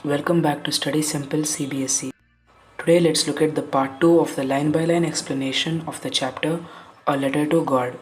Welcome back to Study Simple CBSE. Today let's look at the part 2 of the line-by-line explanation of the chapter A Letter to God.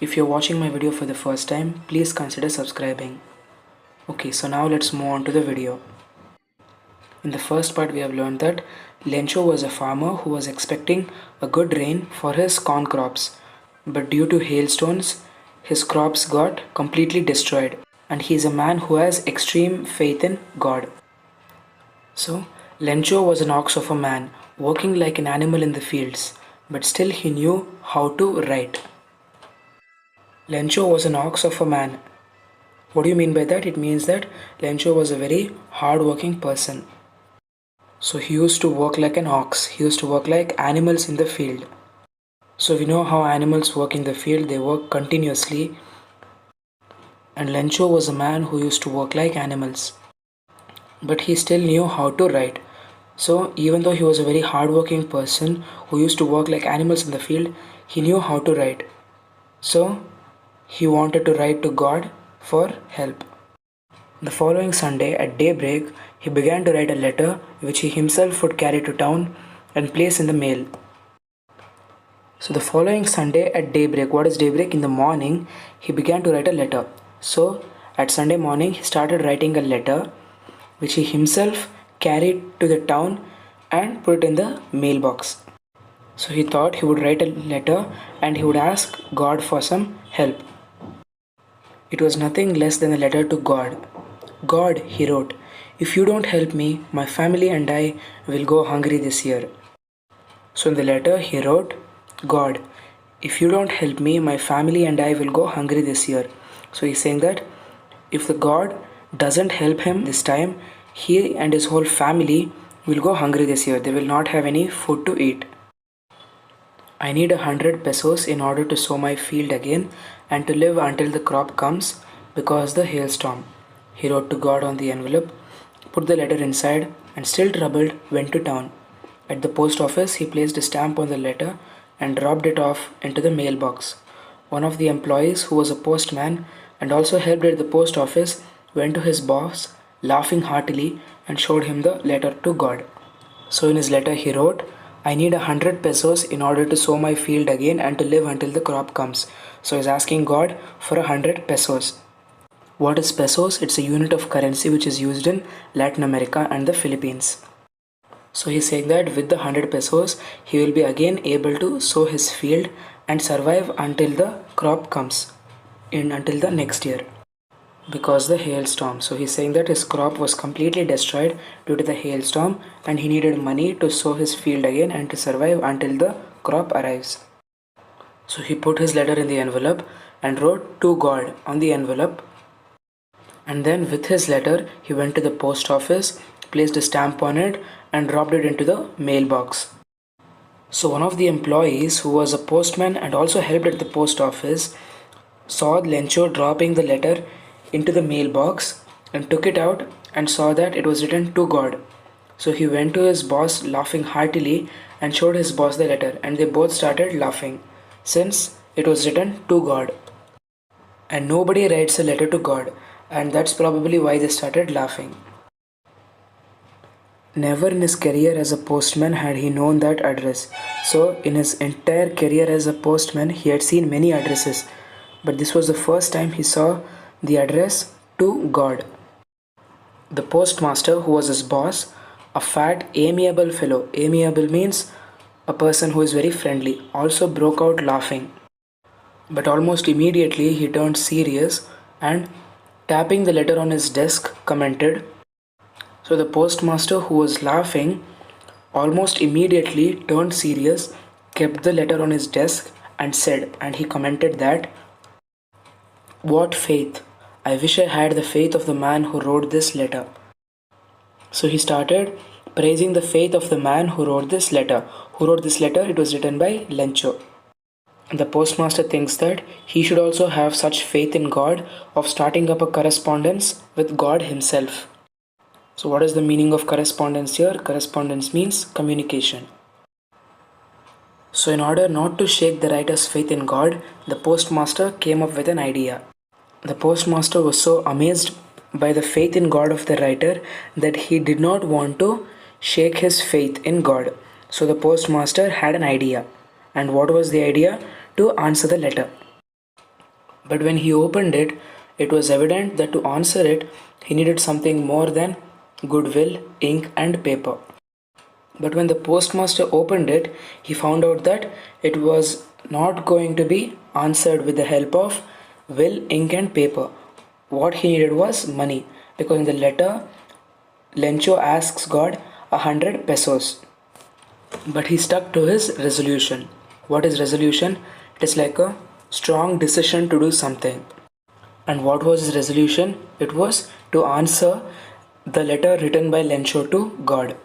If you're watching my video for the first time, please consider subscribing. Okay, so now let's move on to the video. In the first part we have learned that Lencho was a farmer who was expecting a good rain for his corn crops, but due to hailstones, his crops got completely destroyed, and he is a man who has extreme faith in God. So, Lencho was an ox of a man, working like an animal in the fields, but still he knew how to write. Lencho was an ox of a man. What do you mean by that? It means that Lencho was a very hard-working person. So he used to work like an ox. He used to work like animals in the field. So we know how animals work in the field. They work continuously. And Lencho was a man who used to work like animals. But he still knew how to write. So even though he was a very hardworking person who used to work like animals in the field, he knew how to write. So he wanted to write to God for help. The following Sunday at daybreak, he began to write a letter which he himself would carry to town and place in the mail. So the following Sunday at daybreak, what is daybreak? In the morning, he began to write a letter. So at Sunday morning, he started writing a letter which he himself carried to the town and put it in the mailbox. So he thought he would write a letter and he would ask God for some help. It was nothing less than a letter to God. God, he wrote, if you don't help me, my family and I will go hungry this year. So in the letter he wrote, God, if you don't help me, my family and I will go hungry this year. So he's saying that if the God doesn't help him this time, he and his whole family will go hungry this year. They will not have any food to eat. I need 100 pesos in order to sow my field again and to live until the crop comes because the hailstorm. He wrote to God on the envelope, put the letter inside, and still troubled, went to town. At the post office, he placed a stamp on the letter and dropped it off into the mailbox. One of the employees, who was a postman and also helped at the post office, went to his boss, laughing heartily, and showed him the letter to God. So in his letter he wrote, I need 100 pesos in order to sow my field again and to live until the crop comes. So he's asking God for 100 pesos. What is pesos? It's a unit of currency which is used in Latin America and the Philippines. So he's saying that with the 100 pesos, he will be again able to sow his field and survive until the crop comes until the next year. Because the hailstorm. So he's saying that his crop was completely destroyed due to the hailstorm and he needed money to sow his field again and to survive until the crop arrives. So he put his letter in the envelope and wrote to God on the envelope. And then with his letter, he went to the post office, placed a stamp on it and dropped it into the mailbox. So one of the employees, who was a postman and also helped at the post office, saw Lencho dropping the letter into the mailbox and took it out and saw that it was written to God. So he went to his boss laughing heartily and showed his boss the letter, and they both started laughing since it was written to God. And nobody writes a letter to God, and that's probably why they started laughing. Never in his career as a postman had he known that address. So in his entire career as a postman, he had seen many addresses, but this was the first time he saw the address to God. The postmaster, who was his boss, a fat, amiable fellow, amiable means a person who is very friendly, also broke out laughing. But almost immediately he turned serious and, tapping the letter on his desk, commented. So the postmaster, who was laughing, almost immediately turned serious, kept the letter on his desk and said, and he commented that, what faith! I wish I had the faith of the man who wrote this letter. So he started praising the faith of the man who wrote this letter. Who wrote this letter? It was written by Lencho. The postmaster thinks that he should also have such faith in God of starting up a correspondence with God himself. So what is the meaning of correspondence here? Correspondence means communication. So in order not to shake the writer's faith in God, the postmaster came up with an idea. The postmaster was so amazed by the faith in God of the writer that he did not want to shake his faith in God. So the postmaster had an idea. And what was the idea? To answer the letter. But when he opened it, it was evident that to answer it, he needed something more than goodwill, ink, and paper. But when the postmaster opened it, he found out that it was not going to be answered with the help of will, ink, and paper. What he needed was money, because in the letter, Lencho asks God 100 pesos. But he stuck to his resolution. What is resolution? It is like a strong decision to do something. And what was his resolution? It was to answer the letter written by Lencho to God.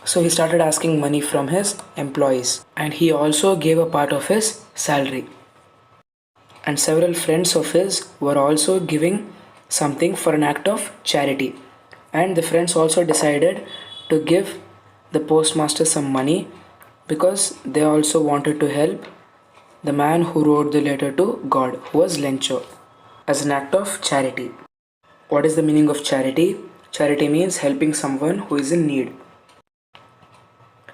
So he started asking money from his employees, and he also gave a part of his salary. And several friends of his were also giving something for an act of charity. And the friends also decided to give the postmaster some money because they also wanted to help the man who wrote the letter to God, who was Lencho, as an act of charity. What is the meaning of charity? Charity means helping someone who is in need.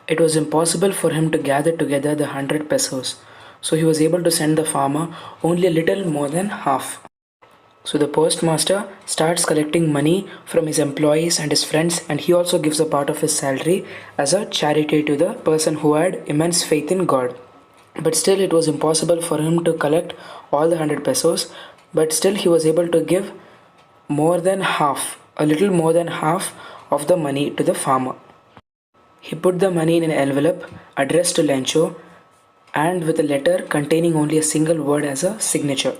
It was impossible for him to gather together the 100 pesos, so he was able to send the farmer only a little more than half. So the postmaster starts collecting money from his employees and his friends, and he also gives a part of his salary as a charity to the person who had immense faith in God. But still it was impossible for him to collect all the 100 pesos, but still he was able to give more than half, a little more than half of the money to the farmer. He put the money in an envelope addressed to Lencho and with a letter containing only a single word as a signature.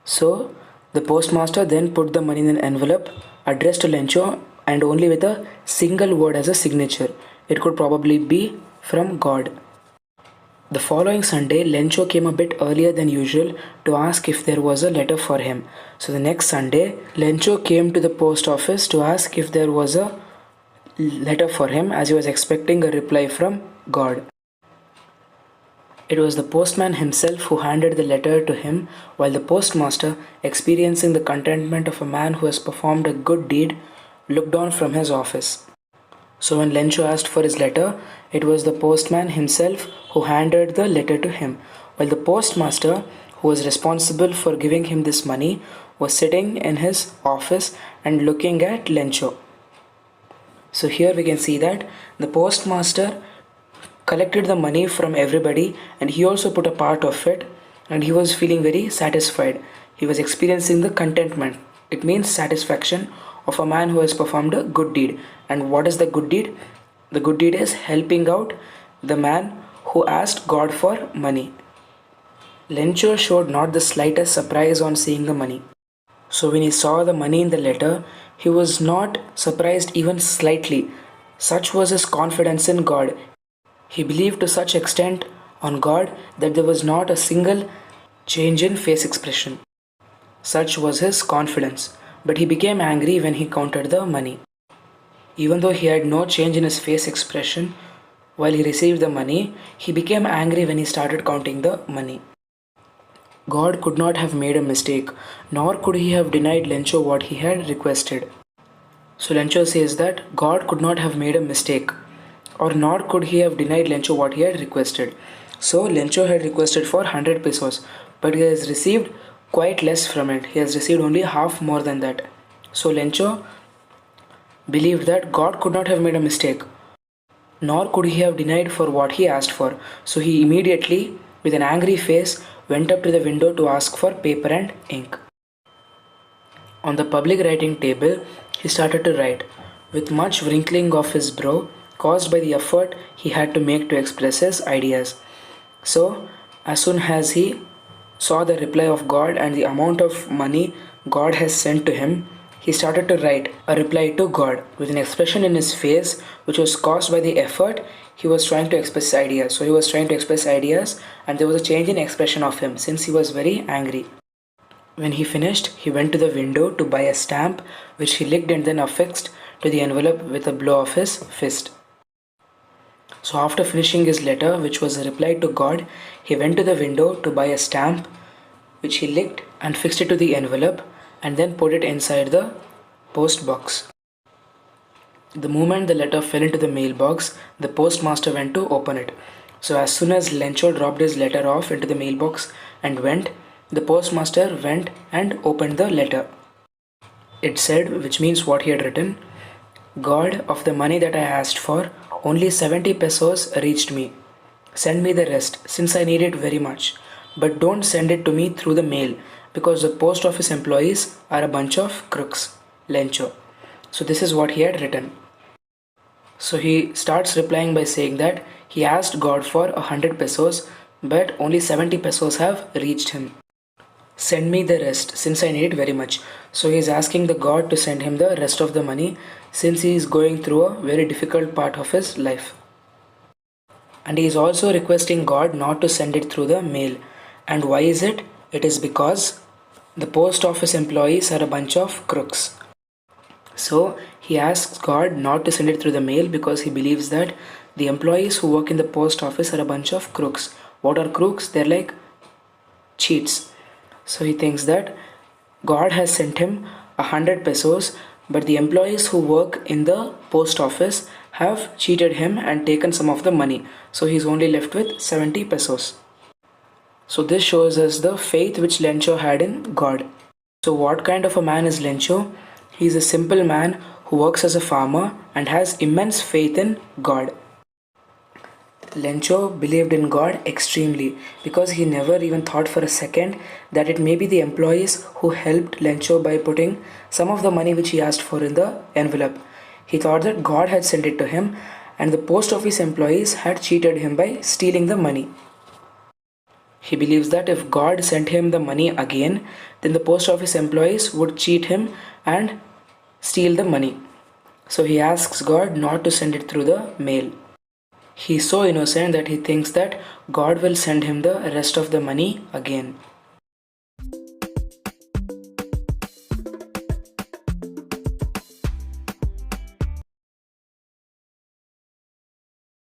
So the postmaster then put the money in an envelope addressed to Lencho and only with a single word as a signature. It could probably be from God. The following Sunday, Lencho came a bit earlier than usual to ask if there was a letter for him. So the next Sunday, Lencho came to the post office to ask if there was a letter for him, as he was expecting a reply from God. It was the postman himself who handed the letter to him, while the postmaster, experiencing the contentment of a man who has performed a good deed, looked on from his office. So when Lencho asked for his letter, it was the postman himself who handed the letter to him, while the postmaster, who was responsible for giving him this money, was sitting in his office and looking at Lencho. So here we can see that the postmaster collected the money from everybody, and he also put a part of it, and he was feeling very satisfied. He was experiencing the contentment. It means satisfaction of a man who has performed a good deed. And what is the good deed? The good deed is helping out the man who asked God for money. Lencho showed not the slightest surprise on seeing the money. So when he saw the money in the letter, he was not surprised even slightly. Such was his confidence in God. He believed to such extent on God that there was not a single change in face expression. Such was his confidence. But he became angry when he counted the money. Even though he had no change in his face expression while he received the money, he became angry when he started counting the money. God could not have made a mistake, nor could he have denied Lencho what he had requested. So Lencho says that God could not have made a mistake, or nor could he have denied Lencho what he had requested. So Lencho had requested for 100 pesos, but he has received quite less from it. He has received only half more than that. So Lencho believed that God could not have made a mistake, nor could he have denied for what he asked for. So he immediately, with an angry face, went up to the window to ask for paper and ink. On the public writing table, he started to write, with much wrinkling of his brow, caused by the effort he had to make to express his ideas. So, as soon as he saw the reply of God and the amount of money God has sent to him, he started to write a reply to God with an expression in his face which was caused by the effort he was trying to express ideas. So he was trying to express ideas, and there was a change in expression of him since he was very angry. When he finished, he went to the window to buy a stamp which he licked and then affixed to the envelope with a blow of his fist. So after finishing his letter, which was a reply to God, he went to the window to buy a stamp which he licked and fixed it to the envelope and then put it inside the post box. The moment the letter fell into the mailbox, the postmaster went to open it. So as soon as Lencho dropped his letter off into the mailbox and went, the postmaster went and opened the letter. It said, which means what he had written, God, of the money that I asked for, only 70 pesos reached me. Send me the rest, since I need it very much. But don't send it to me through the mail, because the post office employees are a bunch of crooks. Lencho. So this is what he had written. So he starts replying by saying that he asked God for 100 pesos, but only 70 pesos have reached him. Send me the rest, since I need it very much. So he is asking the God to send him the rest of the money, since he is going through a very difficult part of his life. And he is also requesting God not to send it through the mail. And why is it? It is because the post office employees are a bunch of crooks. So he asks God not to send it through the mail because he believes that the employees who work in the post office are a bunch of crooks. What are crooks? They're like cheats. So he thinks that God has sent him 100 pesos, but the employees who work in the post office have cheated him and taken some of the money. So he's only left with 70 pesos. So this shows us the faith which Lencho had in God. So what kind of a man is Lencho? He is a simple man who works as a farmer and has immense faith in God. Lencho believed in God extremely because he never even thought for a second that it may be the employees who helped Lencho by putting some of the money which he asked for in the envelope. He thought that God had sent it to him and the post office employees had cheated him by stealing the money. He believes that if God sent him the money again, then the post office employees would cheat him and steal the money. So he asks God not to send it through the mail. He is so innocent that he thinks that God will send him the rest of the money again.